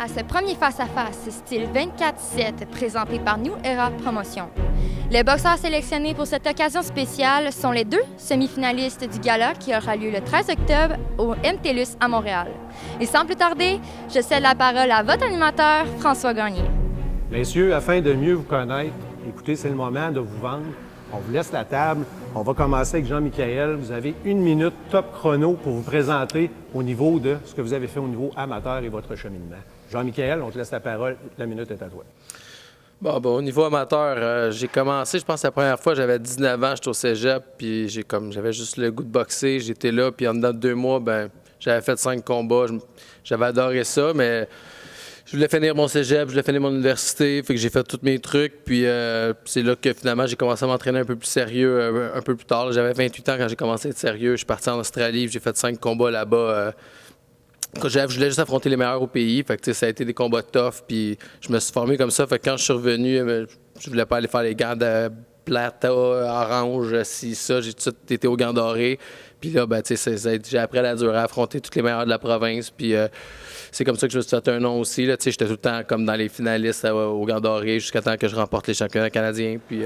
à ce premier face-à-face style 24/7 présenté par New Era Promotion. Les boxeurs sélectionnés pour cette occasion spéciale sont les deux semi-finalistes du gala qui aura lieu le 13 octobre au MTLUS à Montréal. Et sans plus tarder, je cède la parole à votre animateur, François Gagné. Messieurs, afin de mieux vous connaître, écoutez, c'est le moment de vous vendre. On vous laisse la table. On va commencer avec Jean-Michael. Vous avez 1 minute top chrono pour vous présenter au niveau de ce que vous avez fait au niveau amateur et votre cheminement. Jean-Michael, on te laisse la parole. La minute est à toi. Bon, au niveau amateur, j'ai commencé, je pense, la première fois, j'avais 19 ans, j'étais au cégep, puis j'avais juste le goût de boxer. J'étais là, puis en dedans de 2 mois, j'avais fait 5 combats. J'avais adoré ça, mais je voulais finir mon cégep, je voulais finir mon université, fait que j'ai fait tous mes trucs, puis c'est là que finalement j'ai commencé à m'entraîner un peu plus sérieux un peu plus tard. J'avais 28 ans quand j'ai commencé à être sérieux. Je suis parti en Australie, j'ai fait 5 combats là-bas. Je voulais juste affronter les meilleurs au pays, fait que ça a été des combats tough, puis je me suis formé comme ça. Fait que quand je suis revenu, je voulais pas aller faire les gants de plata, orange, si ça, j'ai tout été aux gants dorés. Puis là, j'ai appris à la dure à affronter tous les meilleurs de la province, puis c'est comme ça que je me suis fait un nom aussi. J'étais tout le temps comme dans les finalistes aux gants dorés jusqu'à temps que je remporte les championnats canadiens. Puis,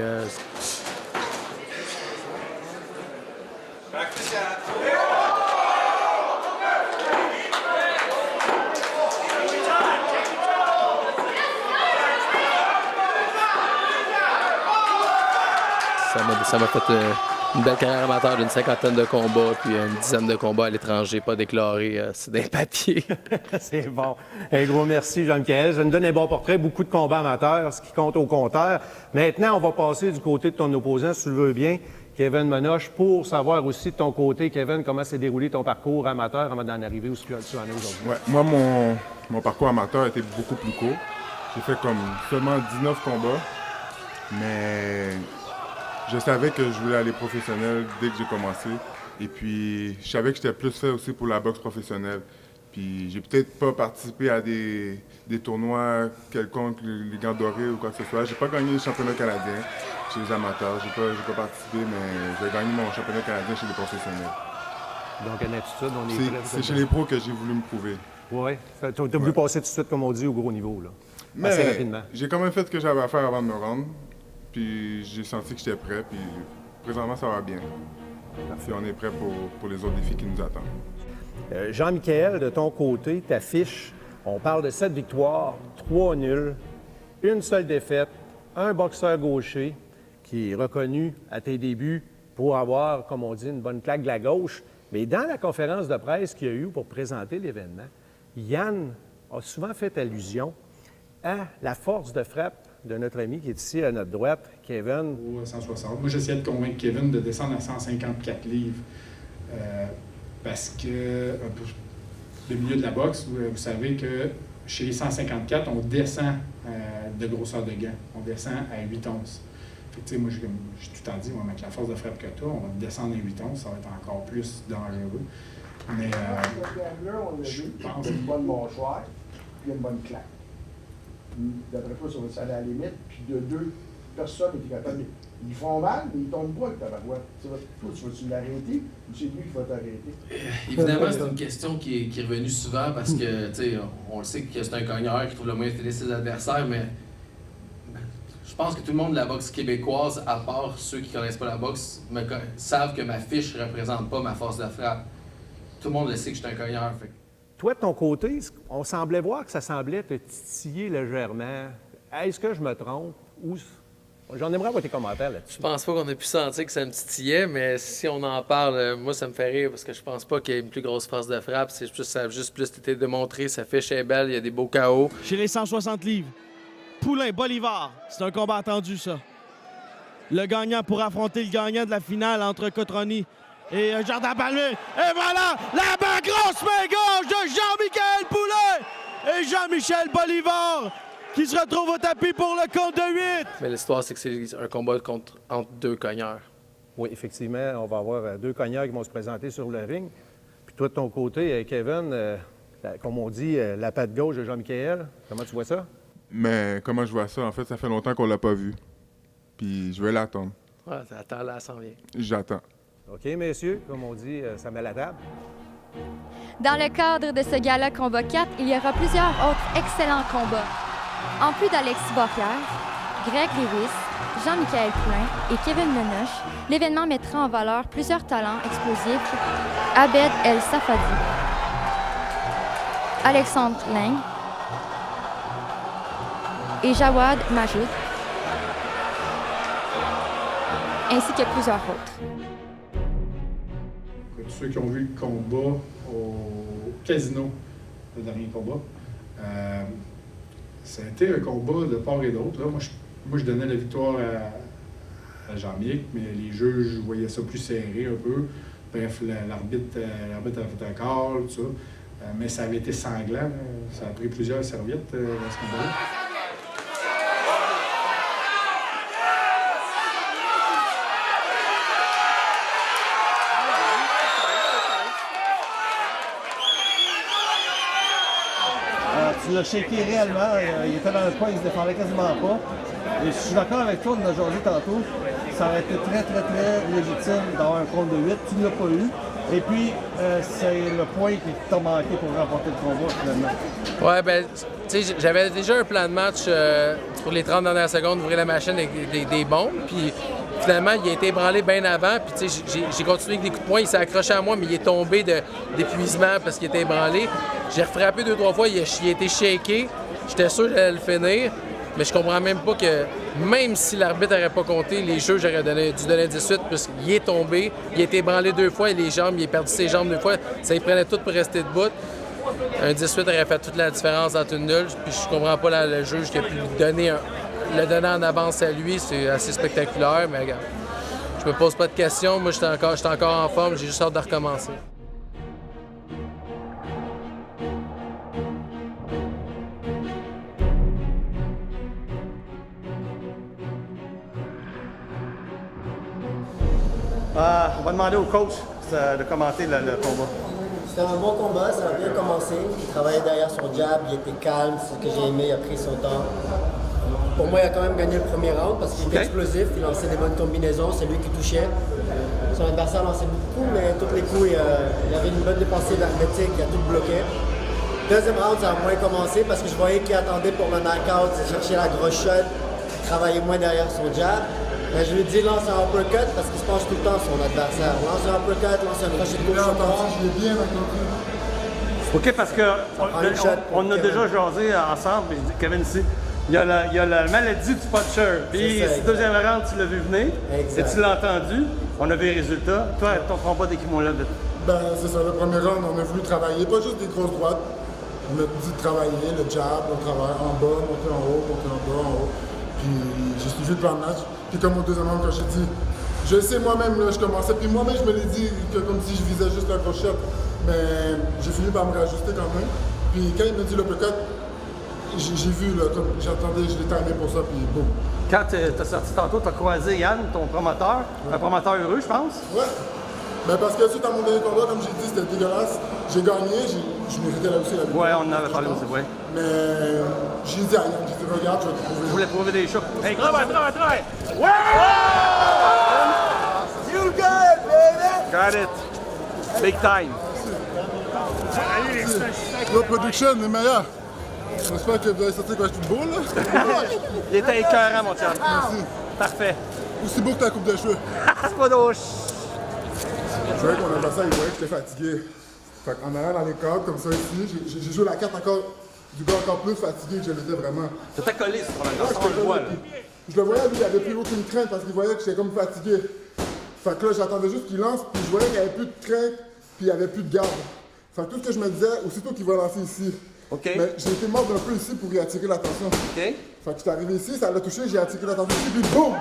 ça m'a fait une belle carrière amateur d'une 50aine de combats, puis une dizaine de combats à l'étranger, pas déclarés, c'est des papiers. C'est bon. Un gros merci, Jean-Michael. Ça nous donne un bon portrait, beaucoup de combats amateurs, ce qui compte au compteur. Maintenant, on va passer du côté de ton opposant, si tu le veux bien, Kevin Menoche, pour savoir aussi de ton côté, Kevin, comment s'est déroulé ton parcours amateur avant d'en arriver où tu en es aujourd'hui. Ouais, moi, mon parcours amateur a été beaucoup plus court. J'ai fait comme seulement 19 combats, mais je savais que je voulais aller professionnel dès que j'ai commencé. Et puis, je savais que j'étais plus fait aussi pour la boxe professionnelle. Puis, j'ai peut-être pas participé à des tournois quelconques, les gants dorés ou quoi que ce soit. J'ai pas gagné le championnat canadien chez les amateurs. J'ai pas participé, mais j'ai gagné mon championnat canadien chez les professionnels. Donc, en attitude, on est prêt. C'est chez les pros que j'ai voulu me prouver. Oui. Tu as voulu passer tout de suite, comme on dit, au gros niveau, là. Mais assez rapidement. J'ai quand même fait ce que j'avais à faire avant de me rendre. Puis j'ai senti que j'étais prêt, puis présentement, ça va bien. Puis on est prêt pour les autres défis qui nous attendent. Jean-Michael, de ton côté, ta fiche, on parle de 7 victoires, 3 nuls, une seule défaite, un boxeur gaucher qui est reconnu à tes débuts pour avoir, comme on dit, une bonne claque de la gauche. Mais dans la conférence de presse qu'il y a eu pour présenter l'événement, Yann a souvent fait allusion à la force de frappe de notre ami qui est ici à notre droite, Kevin. Au 160. Moi, j'essayais de convaincre Kevin de descendre à 154 livres. Parce que, le milieu de la boxe, vous savez que chez les 154, on descend de grosseur de gants. On descend à 8 onces. Fait que, moi, j'ai tout le temps dit, avec la force de frappe que tu as, on va descendre à 8 onces, ça va être encore plus dangereux. Mais je pense... une bonne mâchoire, puis une bonne claque. D'après toi, ça va aller à la limite, puis de 2 personnes étaient capables. Ils font mal, mais ils tombent pas avec ta barouette. Toi, tu vas-tu l'arrêter ou c'est lui qui va t'arrêter? Évidemment, c'est une question qui est revenue souvent parce que, on le sait que c'est un cogneur qui trouve le moyen de finir ses adversaires, mais je pense que tout le monde de la boxe québécoise, à part ceux qui connaissent pas la boxe, savent que ma fiche ne représente pas ma force de frappe. Tout le monde le sait que je suis un cogneur. Fait. Toi, de ton côté, on semblait voir que ça semblait te titiller légèrement. Est-ce que je me trompe? Ou... J'en aimerais avoir tes commentaires là-dessus. Je pense pas qu'on ait pu sentir que ça me titillait, mais si on en parle, moi, ça me fait rire parce que je pense pas qu'il y ait une plus grosse force de frappe. Ça a juste plus été démontré. Sa fiche est belle, il y a des beaux KO. Chez les 160 livres, Poulain-Bolivar, c'est un combat attendu, ça. Le gagnant pour affronter le gagnant de la finale entre Cotroni et Jardin Palmier. Et voilà, la grosse main gauche de Jean-Michael Poulain et Jean-Michel Bolivar qui se retrouve au tapis pour le compte de 8. Mais l'histoire, c'est que c'est un combat entre 2 cogneurs. Oui, effectivement, on va avoir 2 cogneurs qui vont se présenter sur le ring. Puis toi, de ton côté, Kevin, comme on dit, la patte gauche de Jean-Michael, comment tu vois ça? Mais comment je vois ça? En fait, ça fait longtemps qu'on l'a pas vu. Puis je vais l'attendre. Ouais, attends, là, ça s'en vient. J'attends. OK, messieurs, comme on dit, ça met la table. Dans le cadre de ce gala Combat 4, il y aura plusieurs autres excellents combats. En plus d'Alexis Bocquière, Greg Lewis, Jean-Michel Poulain et Kevin Lenoche, l'événement mettra en valeur plusieurs talents explosifs. Abed El Safadi, Alexandre Lang et Jawad Majoud, ainsi que plusieurs autres. Pour ceux qui ont vu le combat au casino, le dernier combat, ça a été un combat de part et d'autre. Moi, je donnais la victoire à Jean-Michel, mais les juges voyaient ça plus serré un peu. Bref, l'arbitre avait fait un call, tout ça. Mais ça avait été sanglant. Là. Ça a pris plusieurs serviettes dans ce combat-là. Tu l'as shaké réellement, il était dans le coin, il se défendait quasiment pas. Et je suis d'accord avec toi, on a jasé tantôt, ça aurait été très légitime d'avoir un compte de 8, tu ne l'as pas eu. Et puis, c'est le point qui t'a manqué pour remporter le combat finalement. Ouais, ben, tu sais, j'avais déjà un plan de match pour les 30 dernières secondes, ouvrir la machine avec des bombes. Puis finalement, il a été ébranlé bien avant. Puis tu sais, j'ai continué avec des coups de poing. Il s'est accroché à moi, mais il est tombé d'épuisement parce qu'il était ébranlé. J'ai refrappé 2-3 fois, il a été shaké. J'étais sûr que j'allais le finir. Mais je comprends même pas que, même si l'arbitre n'aurait pas compté, les juges auraient dû donner 18 parce qu'il est tombé, il a été ébranlé 2 fois et les jambes, il a perdu ses jambes 2 fois. Ça y prenait tout pour rester debout. Un 18 aurait fait toute la différence entre une nulle. Puis je comprends pas le juge qui a pu le donner en avance à lui. C'est assez spectaculaire, mais regarde, je me pose pas de questions. Moi, j'étais encore en forme, j'ai juste hâte de recommencer. On va demander au coach de commenter le combat. C'était un bon combat, ça a bien commencé. Il travaillait derrière son jab, il était calme, c'est ce que j'ai aimé, il a pris son temps. Pour moi, il a quand même gagné le premier round parce qu'il était explosif, il lançait des bonnes combinaisons, c'est lui qui touchait. Son adversaire lançait beaucoup, mais tous les coups, il avait une bonne dépensée d'athlétique, il a tout bloqué. Deuxième round, ça a moins commencé parce que je voyais qu'il attendait pour le knockout, il cherchait la grosse shot, il travaillait moins derrière son jab. Mais je lui dis lance un uppercut parce qu'il se penche tout le temps son adversaire. Lance un uppercut, lance un crochet de gauche. Je l'ai bien entendu. OK, parce qu'on a déjà jasé ensemble, Kevin ici. Il y a la maladie du puncher. Puis, ce deuxième round, tu l'as vu venir. Et tu l'as entendu. On a vu les résultats. Toi, ton combat d'équipe, on l'a vu. Ben, c'est ça, le premier round, on a voulu travailler, pas juste des grosses droites. On a dit de travailler, le jab, on travaille en bas, monter en haut, monter en bas, en haut. Puis j'ai suivi le plan de match. Puis comme au deuxième round, quand j'ai dit, je sais moi-même, là, je commençais. Puis moi-même, je me l'ai dit que comme si je visais juste un gros shot. Mais j'ai fini par me réajuster quand même. Puis quand il m'a dit l'uppercut, j'ai vu, là, comme j'attendais, je l'ai timé pour ça, puis boum. Quand tu as sorti tantôt, tu as croisé Yann, ton promoteur, un promoteur heureux, je pense. Ouais. Ben parce que suite à mon dernier combat, comme j'ai dit, c'était dégueulasse. J'ai gagné, je méritais là aussi la victoire. Ouais, on en avait parlé aussi, ouais. Mais j'ai dit à Yann, j'ai dit, regarde, je vais te prouver. Je voulais prouver des choses. Hey, Travaille! Ouais! You good, baby! Got it. Big time. La production est meilleure. J'espère que vous avez sorti quoi, je suis beau, là? Il était écœurant, mon chum. Merci. Parfait. Aussi beau que ta coupe de cheveux. C'est pas d'eau. Je voyais que mon adversaire, il voyait que j'étais fatigué. Fait qu'en allant dans les cadres, comme ça ici, j'ai joué la carte encore du gars encore plus fatigué que je l'étais vraiment. T'étais collé sur ton adversaire, on le voit, là. Je le voyais, lui, il avait plus aucune crainte parce qu'il voyait que j'étais comme fatigué. Fait que là, j'attendais juste qu'il lance, puis je voyais qu'il n'y avait plus de crainte, puis il n'y avait plus de garde. Fait que tout ce que je me disais, aussitôt qu'il va lancer ici. OK. Mais j'ai été mort un peu ici pour y attirer l'attention. OK. Fait que j'étais arrivé ici, ça l'a touché, j'ai attiré l'attention ici, puis boum!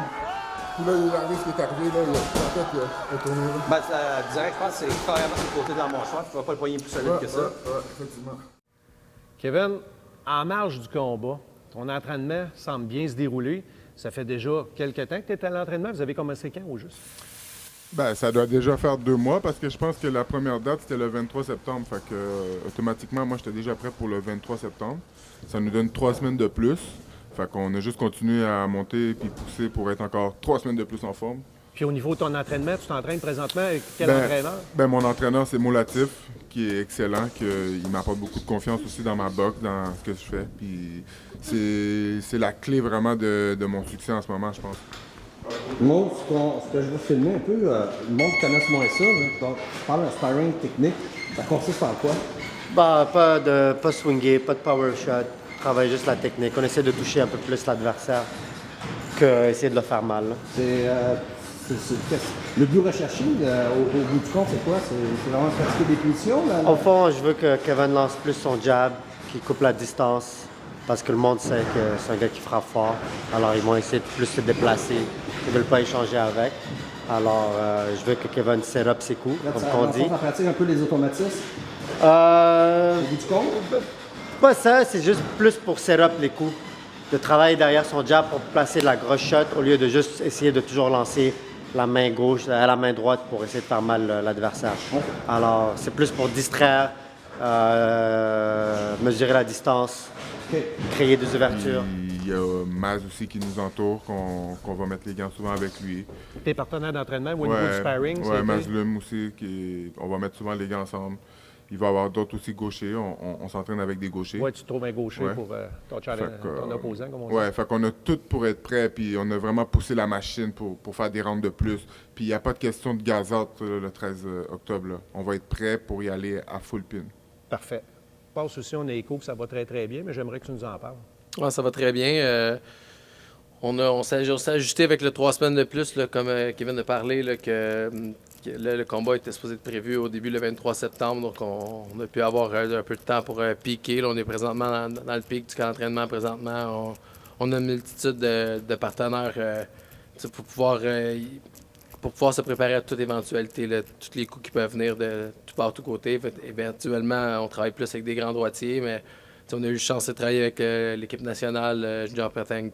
Puis là, il est arrivé ce qui est arrivé, là, la tête il a tourné. Ben, direct, je pense que c'est carrément du côté de la mâchoire. Tu ne vas pas le poignet plus solide que ça. Ouais, effectivement. Kevin, en marge du combat, ton entraînement semble bien se dérouler. Ça fait déjà quelques temps que tu es à l'entraînement. Vous avez commencé quand, au juste? Ben, ça doit déjà faire 2 mois parce que je pense que la première date, c'était le 23 septembre. Fait que, automatiquement, moi, j'étais déjà prêt pour le 23 septembre. Ça nous donne 3 semaines de plus. Fait qu'on a juste continué à monter puis pousser pour être encore 3 semaines de plus en forme. Puis au niveau de ton entraînement, tu t'entraînes présentement avec quel Ben, entraîneur? mon entraîneur, c'est Moulatif, qui est excellent, il m'apporte beaucoup de confiance aussi dans ma boxe, dans ce que je fais. Puis c'est la clé vraiment de mon succès en ce moment, je pense. Moi, ce que je veux filmer un peu, le monde connaisse moins ça. Là. Donc, je parle d'un sparring technique. Ça consiste en quoi? Bah, pas swinguer, pas de power shot. Travaille juste la technique. On essaie de toucher un peu plus l'adversaire qu'essayer de le faire mal. Là. Le but recherché, au bout du compte, c'est quoi? C'est vraiment pratiquer des punitions? Là? Au fond, je veux que Kevin lance plus son jab, qu'il coupe la distance, parce que le monde sait que c'est un gars qui frappe fort. Alors, ils vont essayer de plus se déplacer. Ils ne veulent pas échanger avec. Alors, je veux que Kevin set up ses coups, Là, comme ça, on dans le dit. fond, ça pratique un peu les automatismes au bout du compte? Pas ça, c'est juste plus pour set up les coups. De travailler derrière son jab pour placer la grosse shot au lieu de juste essayer de toujours lancer la main gauche à la main droite pour essayer de faire mal l'adversaire. Alors, c'est plus pour distraire, mesurer la distance, créer des ouvertures. Il y a Maz aussi qui nous entoure, qu'on va mettre les gants souvent avec lui. Tes partenaires d'entraînement au niveau du sparring? Ouais, Maz Lum aussi, on va mettre souvent les gants ensemble. Il va y avoir d'autres aussi gauchers. On s'entraîne avec des gauchers. Oui, tu trouves un gaucher pour ton opposant, comme on dit. Oui, fait qu'on a tout pour être prêt, puis on a vraiment poussé la machine pour faire des rounds de plus. Puis il n'y a pas de question de gaz-out le 13 octobre. Là. On va être prêt pour y aller à full pin. Parfait. Je pense aussi, on a écho que ça va très, très bien, mais j'aimerais que tu nous en parles. Ouais, ça va très bien. On s'est ajusté avec le 3 semaines de plus, là, comme Kevin a parlé, là, là, le combat était supposé être prévu au début le 23 septembre, donc on a pu avoir un peu de temps pour piquer. Là, on est présentement dans le pic du camp d'entraînement présentement. On a une multitude de partenaires pour pouvoir se préparer à toute éventualité, là, tous les coups qui peuvent venir de tout part, tout côté. Éventuellement, on travaille plus avec des grands droitiers, mais on a eu la chance de travailler avec l'équipe nationale, Junior Pretang,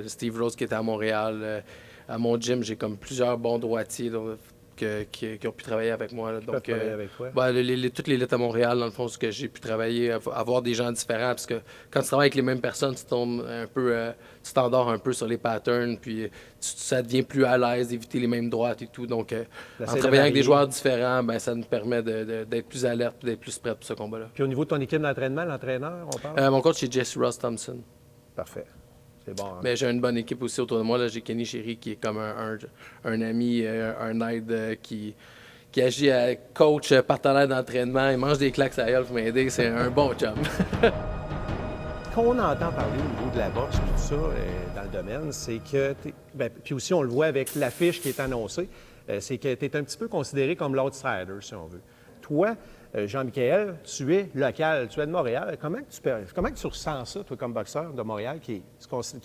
Steve Rose qui était à Montréal. À mon gym, j'ai comme plusieurs bons droitiers qui ont pu travailler avec moi. Là. Donc, avec toi? Toutes les luttes à Montréal, dans le fond, ce que j'ai pu travailler, avoir des gens différents, parce que quand tu travailles avec les mêmes personnes, tu tombes un peu, tu t'endors un peu sur les patterns, puis ça devient plus à l'aise d'éviter les mêmes droites et tout. Donc, en travaillant avec des joueurs différents, ben, ça nous permet d'être plus alerte et d'être plus prêt pour ce combat-là. Puis au niveau de ton équipe d'entraînement, l'entraîneur, on parle? Mon coach, c'est Jesse Ross Thompson. Parfait. C'est bon. Hein? Mais j'ai une bonne équipe aussi autour de moi. Là, j'ai Kenny Chéri qui est comme un ami, un aide qui agit à coach, partenaire d'entraînement. Il mange des claques à la gueule pour m'aider. C'est un bon chum. Quand on entend parler au niveau de la boxe, tout ça, dans le domaine, c'est que, puis aussi on le voit avec l'affiche qui est annoncée, c'est que tu es un petit peu considéré comme l'outsider, si on veut. Toi, Jean-Michel, tu es local, tu es de Montréal. Comment tu ressens ça, toi, comme boxeur de Montréal, qui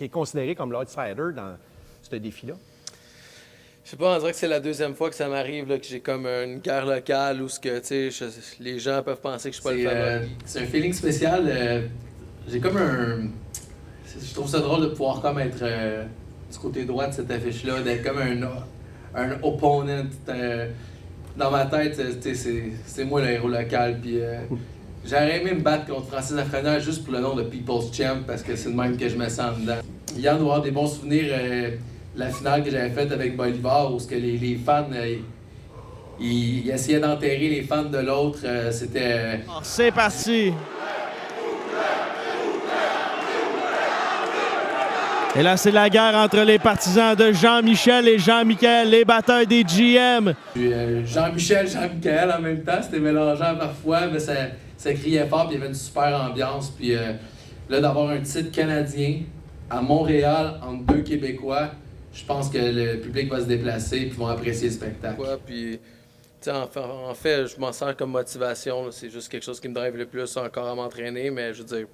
est considéré comme l'outsider dans ce défi-là? Je sais pas, on dirait que c'est la deuxième fois que ça m'arrive, là, que j'ai comme une guerre locale où les gens peuvent penser que je suis pas le favori. C'est un feeling spécial. J'ai comme je trouve ça drôle de pouvoir comme être du côté droit de cette affiche-là, d'être comme un opponent. Dans ma tête, c'est moi le héros local. Puis j'aurais aimé me battre contre Francis Lafrenière juste pour le nom de People's Champ parce que c'est le même que je me sens dedans. Yann doit avoir des bons souvenirs la finale que j'avais faite avec Bolivar où les fans ils essayaient d'enterrer les fans de l'autre. C'était. C'est parti! Et là, c'est la guerre entre les partisans de Jean-Michel et Jean-Michel, les batteurs des GM. Puis Jean-Michel, Jean-Michel en même temps, c'était mélangeant parfois, mais ça criait fort, puis il y avait une super ambiance. Puis là, d'avoir un titre canadien à Montréal entre deux Québécois, je pense que le public va se déplacer, puis vont apprécier le spectacle. Ouais, puis, en fait, je m'en sers comme motivation. C'est juste quelque chose qui me drive le plus encore à m'entraîner, mais je veux dire.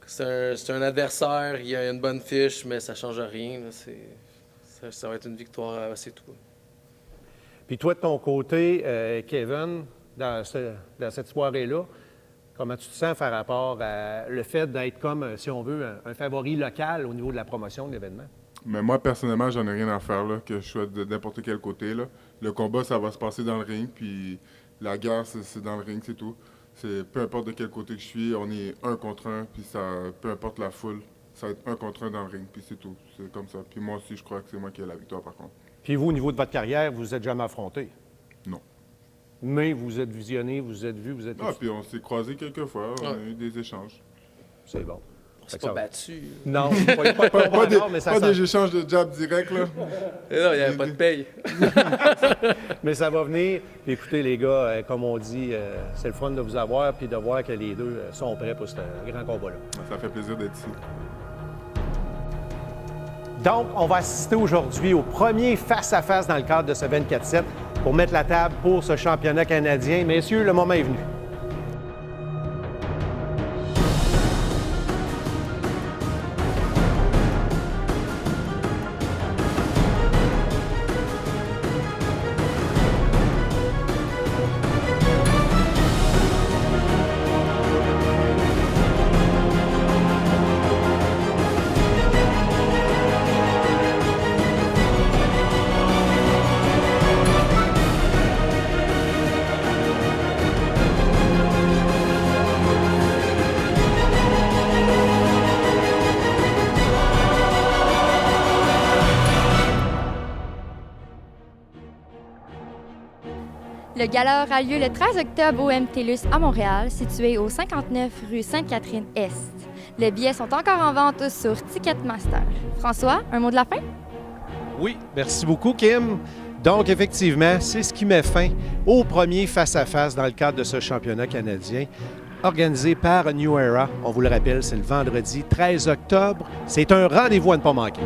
C'est un adversaire, il y a une bonne fiche, mais ça ne change rien. Là, ça va être une victoire, c'est tout. Puis toi, de ton côté, Kevin, dans cette soirée-là, comment tu te sens par rapport à le fait d'être comme, si on veut, un favori local au niveau de la promotion de l'événement? Mais moi, personnellement, j'en ai rien à faire, là, que je sois de n'importe quel côté. Là. Le combat, ça va se passer dans le ring, puis la guerre, c'est dans le ring, c'est tout. Peu importe de quel côté que je suis, on est un contre un, puis peu importe la foule, ça va être un contre un dans le ring, puis c'est tout. C'est comme ça. Puis moi aussi, je crois que c'est moi qui ai la victoire, par contre. Puis vous, au niveau de votre carrière, vous vous êtes jamais affronté. Non. Mais vous êtes visionné, vous êtes vu, vous êtes... Ah, puis on s'est croisés quelques fois, on a Ouais. eu des échanges. C'est bon. On s'est Fait que pas ça va. battu. Non, pas Pas des, mais ça pas s'en- des échanges de jab direct, là. Et non, il n'y avait pas de paye. Mais ça va venir. Puis écoutez, les gars, comme on dit, c'est le fun de vous avoir puis de voir que les deux sont prêts pour ce grand combat-là. Ça fait plaisir d'être ici. Donc, on va assister aujourd'hui au premier face-à-face dans le cadre de ce 24-7 pour mettre la table pour ce championnat canadien. Messieurs, le moment est venu. Le gala aura lieu le 13 octobre au MTLUS à Montréal, situé au 59 rue Sainte-Catherine-Est. Les billets sont encore en vente sur Ticketmaster. François, un mot de la fin? Oui, merci beaucoup, Kim. Donc, effectivement, c'est ce qui met fin au premier face-à-face dans le cadre de ce championnat canadien organisé par New Era. On vous le rappelle, c'est le vendredi 13 octobre. C'est un rendez-vous à ne pas manquer.